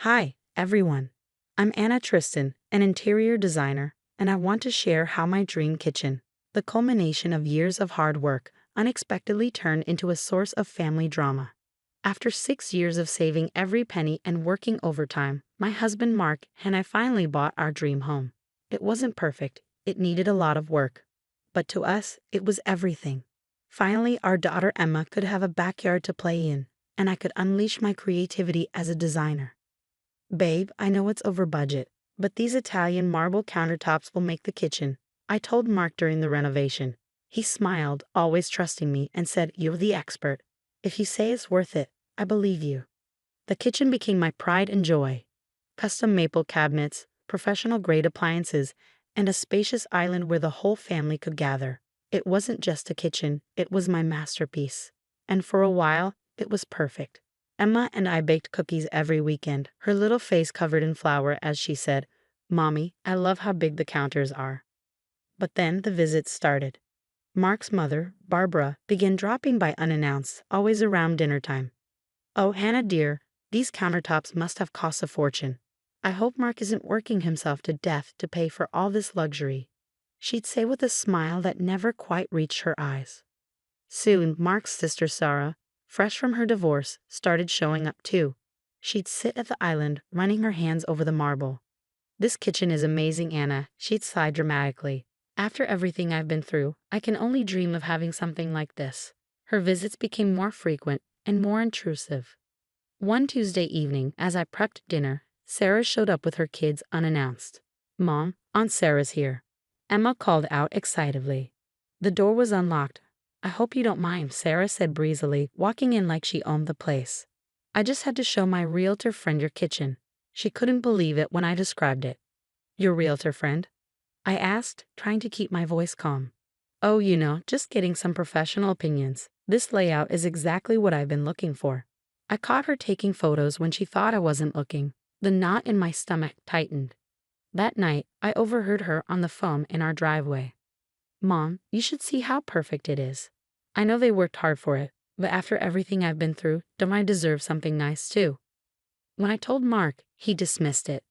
Hi, everyone. I'm Anna Tristan, an interior designer, and I want to share how my dream kitchen, the culmination of years of hard work, unexpectedly turned into a source of family drama. After 6 years of saving every penny and working overtime, my husband Mark and I finally bought our dream home. It wasn't perfect, it needed a lot of work. But to us, it was everything. Finally, our daughter Emma could have a backyard to play in, and I could unleash my creativity as a designer. Babe, I know it's over budget, but these Italian marble countertops will make the kitchen, I told Mark during the renovation. He smiled, always trusting me, and said, "You're the expert. If you say it's worth it, I believe you." The kitchen became my pride and joy. Custom maple cabinets, professional grade appliances, and a spacious island where the whole family could gather. It wasn't just a kitchen, it was my masterpiece. And for a while, it was perfect. Emma and I baked cookies every weekend, her little face covered in flour as she said, "Mommy, I love how big the counters are." But then the visits started. Mark's mother, Barbara, began dropping by unannounced, always around dinner time. "Oh, Hannah dear, these countertops must have cost a fortune. I hope Mark isn't working himself to death to pay for all this luxury," she'd say with a smile that never quite reached her eyes. Soon, Mark's sister Sarah, fresh from her divorce, started showing up too. She'd sit at the island, running her hands over the marble. "This kitchen is amazing, Anna," she'd sigh dramatically. "After everything I've been through, I can only dream of having something like this." Her visits became more frequent and more intrusive. One Tuesday evening, as I prepped dinner, Sarah showed up with her kids unannounced. "Mom, Aunt Sarah's here," Emma called out excitedly. The door was unlocked. "I hope you don't mind," Sarah said breezily, walking in like she owned the place. "I just had to show my realtor friend your kitchen." She couldn't believe it when I described it. "Your realtor friend?" I asked, trying to keep my voice calm. "Oh, just getting some professional opinions. This layout is exactly what I've been looking for." I caught her taking photos when she thought I wasn't looking. The knot in my stomach tightened. That night, I overheard her on the phone in our driveway. "Mom, you should see how perfect it is. I know they worked hard for it, but after everything I've been through, don't I deserve something nice too?" When I told Mark, he dismissed it.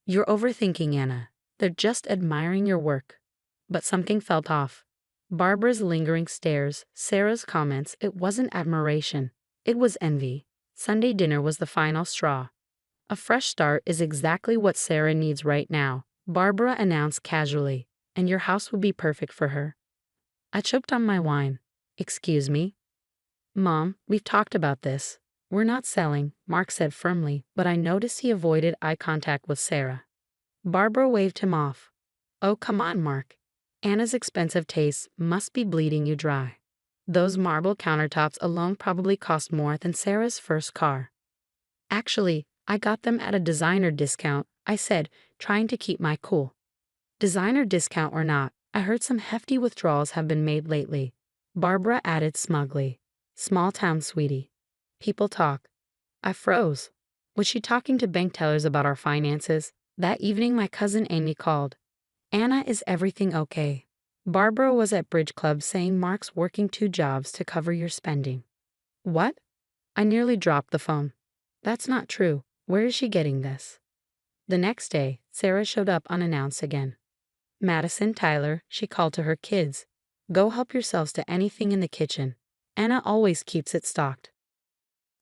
"You're overthinking, Anna. They're just admiring your work." But something felt off. Barbara's lingering stares, Sarah's comments, it wasn't admiration. It was envy. Sunday dinner was the final straw. "A fresh start is exactly what Sarah needs right now," Barbara announced casually, "and your house would be perfect for her." I choked on my wine. "Excuse me?" "Mom, we've talked about this. We're not selling," Mark said firmly, but I noticed he avoided eye contact with Sarah. Barbara waved him off. "Oh, come on, Mark. Anna's expensive tastes must be bleeding you dry. Those marble countertops alone probably cost more than Sarah's first car." "Actually, I got them at a designer discount," I said, trying to keep my cool. "Designer discount or not, I heard some hefty withdrawals have been made lately," Barbara added smugly. "Small town, sweetie. People talk." I froze. Was she talking to bank tellers about our finances? That evening my cousin Amy called. "Anna, is everything okay? Barbara was at bridge club saying Mark's working 2 jobs to cover your spending." "What?" I nearly dropped the phone. "That's not true. Where is she getting this?" The next day, Sarah showed up unannounced again. "Madison, Tyler," she called to her kids. "Go help yourselves to anything in the kitchen. Anna always keeps it stocked."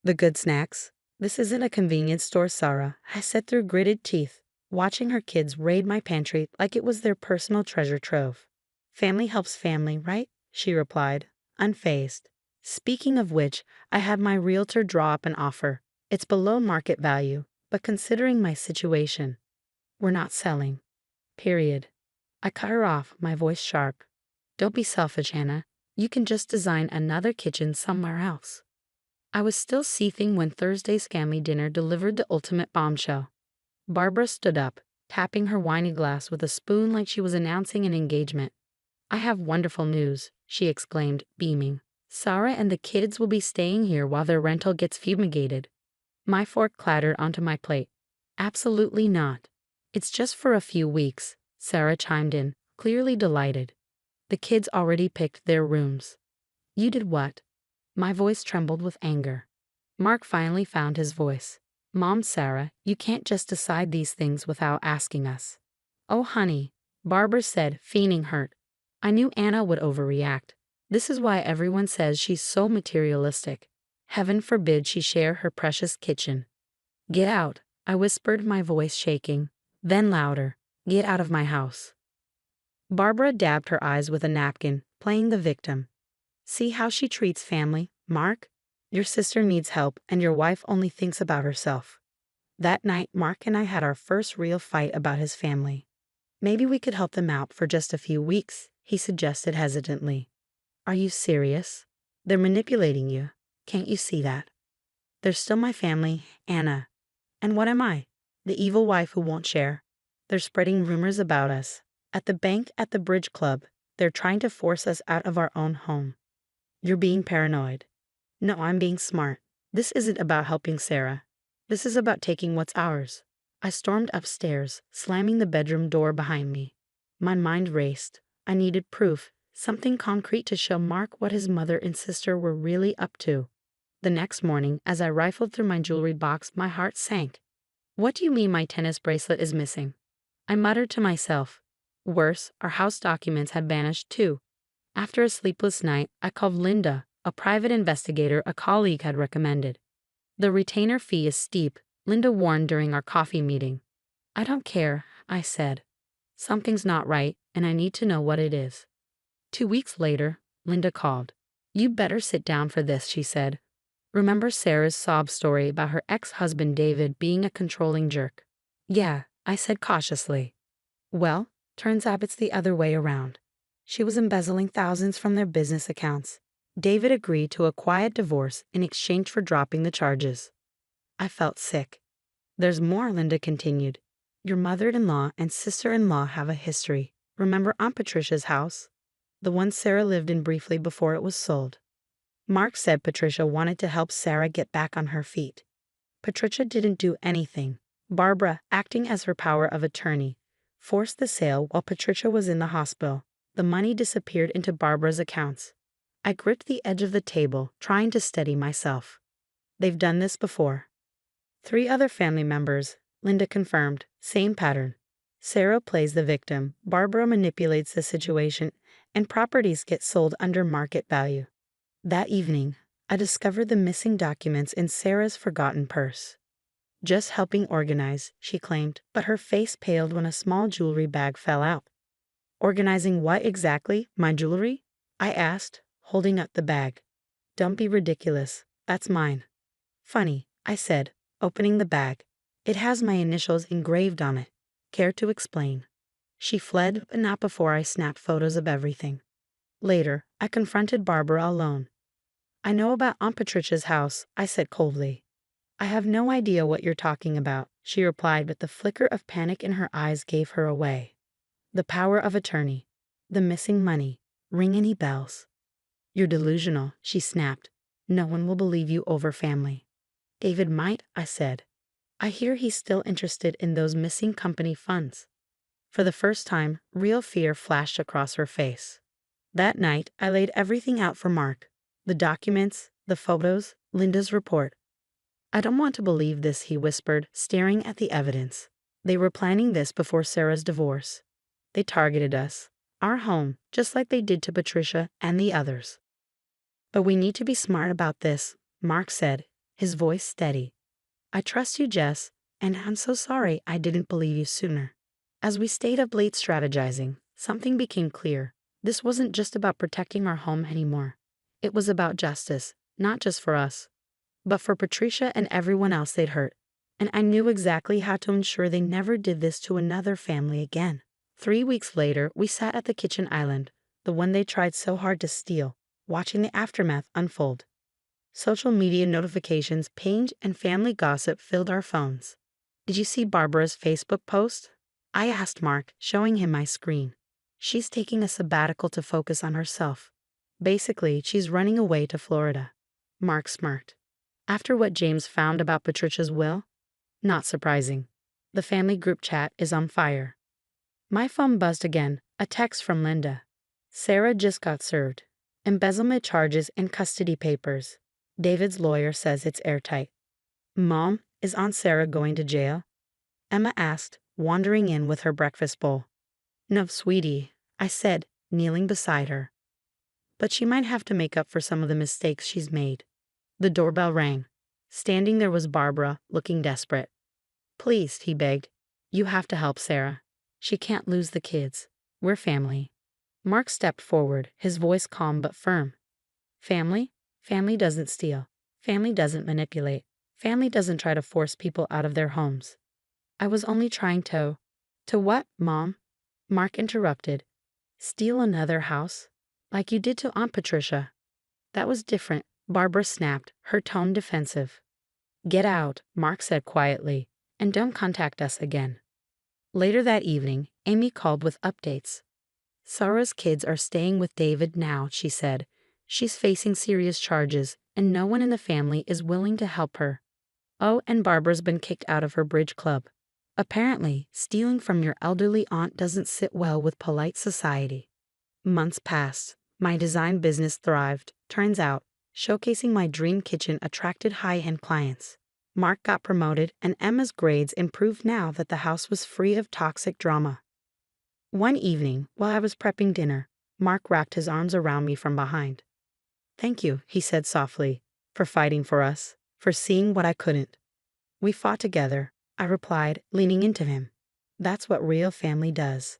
"The good snacks? This isn't a convenience store, Sarah," I said through gritted teeth, watching her kids raid my pantry like it was their personal treasure trove. "Family helps family, right?" she replied, unfazed. "Speaking of which, I had my realtor draw up an offer. It's below market value, but considering my situation, we're not selling. Period." I cut her off, my voice sharp. "Don't be selfish, Hannah. You can just design another kitchen somewhere else." I was still seething when Thursday's family dinner delivered the ultimate bombshell. Barbara stood up, tapping her winey glass with a spoon like she was announcing an engagement. "I have wonderful news," she exclaimed, beaming. "Sarah and the kids will be staying here while their rental gets fumigated." My fork clattered onto my plate. "Absolutely not. It's just for a few weeks," Sarah chimed in, clearly delighted. "The kids already picked their rooms." "You did what?" My voice trembled with anger. Mark finally found his voice. Mom, Sarah, you can't just decide these things without asking us. Oh, honey, Barbara said, feigning hurt. I knew Anna would overreact. This is why everyone says she's so materialistic. Heaven forbid she share her precious kitchen. Get out, I whispered, my voice shaking. Then louder, get out of my house. Barbara dabbed her eyes with a napkin, playing the victim. See how she treats family, Mark? Your sister needs help and your wife only thinks about herself. That night, Mark and I had our first real fight about his family. Maybe we could help them out for just a few weeks, he suggested hesitantly. Are you serious? They're manipulating you. Can't you see that? They're still my family, Anna. And what am I? The evil wife who won't share. They're spreading rumors about us. At the bank, at the bridge club, they're trying to force us out of our own home. You're being paranoid. No, I'm being smart. This isn't about helping Sarah. This is about taking what's ours. I stormed upstairs, slamming the bedroom door behind me. My mind raced. I needed proof, something concrete to show Mark what his mother and sister were really up to. The next morning, as I rifled through my jewelry box, my heart sank. What do you mean my tennis bracelet is missing? I muttered to myself. Worse, our house documents had vanished too. After a sleepless night, I called Linda, a private investigator a colleague had recommended. The retainer fee is steep, Linda warned during our coffee meeting. I don't care, I said. Something's not right, and I need to know what it is. 2 weeks later, Linda called. You better sit down for this, she said. Remember Sarah's sob story about her ex-husband David being a controlling jerk? Yeah, I said cautiously. Well, turns out it's the other way around. She was embezzling thousands from their business accounts. David agreed to a quiet divorce in exchange for dropping the charges. I felt sick. There's more, Linda continued. Your mother-in-law and sister-in-law have a history. Remember Aunt Patricia's house? The one Sarah lived in briefly before it was sold. Mark said Patricia wanted to help Sarah get back on her feet. Patricia didn't do anything. Barbara, acting as her power of attorney, forced the sale while Patricia was in the hospital. The money disappeared into Barbara's accounts. I gripped the edge of the table, trying to steady myself. They've done this before. 3 other family members, Linda confirmed. Same pattern. Sarah plays the victim, Barbara manipulates the situation, and properties get sold under market value. That evening, I discovered the missing documents in Sarah's forgotten purse. Just helping organize, she claimed, but her face paled when a small jewelry bag fell out. Organizing what exactly? My jewelry? I asked, holding up the bag. Don't be ridiculous. That's mine. Funny, I said, opening the bag. It has my initials engraved on it. Care to explain? She fled, but not before I snapped photos of everything. Later, I confronted Barbara alone. I know about Aunt Patricia's house, I said coldly. I have no idea what you're talking about, she replied, but the flicker of panic in her eyes gave her away. The power of attorney. The missing money. Ring any bells? You're delusional, she snapped. No one will believe you over family. David might, I said. I hear he's still interested in those missing company funds. For the first time, real fear flashed across her face. That night, I laid everything out for Mark. The documents, the photos, Linda's report. I don't want to believe this, he whispered, staring at the evidence. They were planning this before Sarah's divorce. They targeted us, our home, just like they did to Patricia and the others. But we need to be smart about this, Mark said, his voice steady. I trust you, Jess, and I'm so sorry I didn't believe you sooner. As we stayed up late strategizing, something became clear. This wasn't just about protecting our home anymore. It was about justice, not just for us, but for Patricia and everyone else they'd hurt. And I knew exactly how to ensure they never did this to another family again. 3 weeks later, we sat at the kitchen island, the one they tried so hard to steal, watching the aftermath unfold. Social media notifications, pinged, and family gossip filled our phones. Did you see Barbara's Facebook post? I asked Mark, showing him my screen. She's taking a sabbatical to focus on herself. Basically, she's running away to Florida. Mark smirked. After what James found about Patricia's will? Not surprising. The family group chat is on fire. My phone buzzed again, a text from Linda. Sarah just got served. Embezzlement charges and custody papers. David's lawyer says it's airtight. Mom, Is Aunt Sarah going to jail? Emma asked, wandering in with her breakfast bowl. No, sweetie, I said, kneeling beside her. But she might have to make up for some of the mistakes she's made. The doorbell rang. Standing there was Barbara, looking desperate. Please, he begged. You have to help Sarah. She can't lose the kids. We're family. Mark stepped forward, his voice calm but firm. Family? Family doesn't steal. Family doesn't manipulate. Family doesn't try to force people out of their homes. I was only trying to. To what, Mom? Mark interrupted. Steal another house? Like you did to Aunt Patricia. That was different, Barbara snapped, her tone defensive. Get out, Mark said quietly, and don't contact us again. Later that evening, Amy called with updates. Sarah's kids are staying with David now, she said. She's facing serious charges, and no one in the family is willing to help her. Oh, and Barbara's been kicked out of her bridge club. Apparently, stealing from your elderly aunt doesn't sit well with polite society. Months passed. My design business thrived, turns out. Showcasing my dream kitchen attracted high-end clients. Mark got promoted, and Emma's grades improved now that the house was free of toxic drama. One evening, while I was prepping dinner, Mark wrapped his arms around me from behind. Thank you, he said softly, for fighting for us, for seeing what I couldn't. We fought together, I replied, leaning into him. That's what real family does.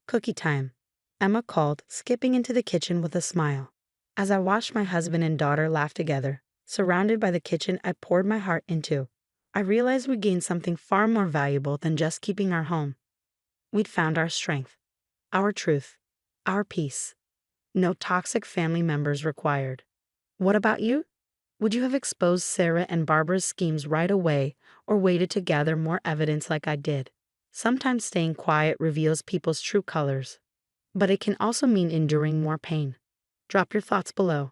Cookie time, Emma called, skipping into the kitchen with a smile. As I watched my husband and daughter laugh together, surrounded by the kitchen I poured my heart into, I realized we gained something far more valuable than just keeping our home. We'd found our strength, our truth, our peace. No toxic family members required. What about you? Would you have exposed Sarah and Barbara's schemes right away or waited to gather more evidence like I did? Sometimes staying quiet reveals people's true colors, but it can also mean enduring more pain. Drop your thoughts below.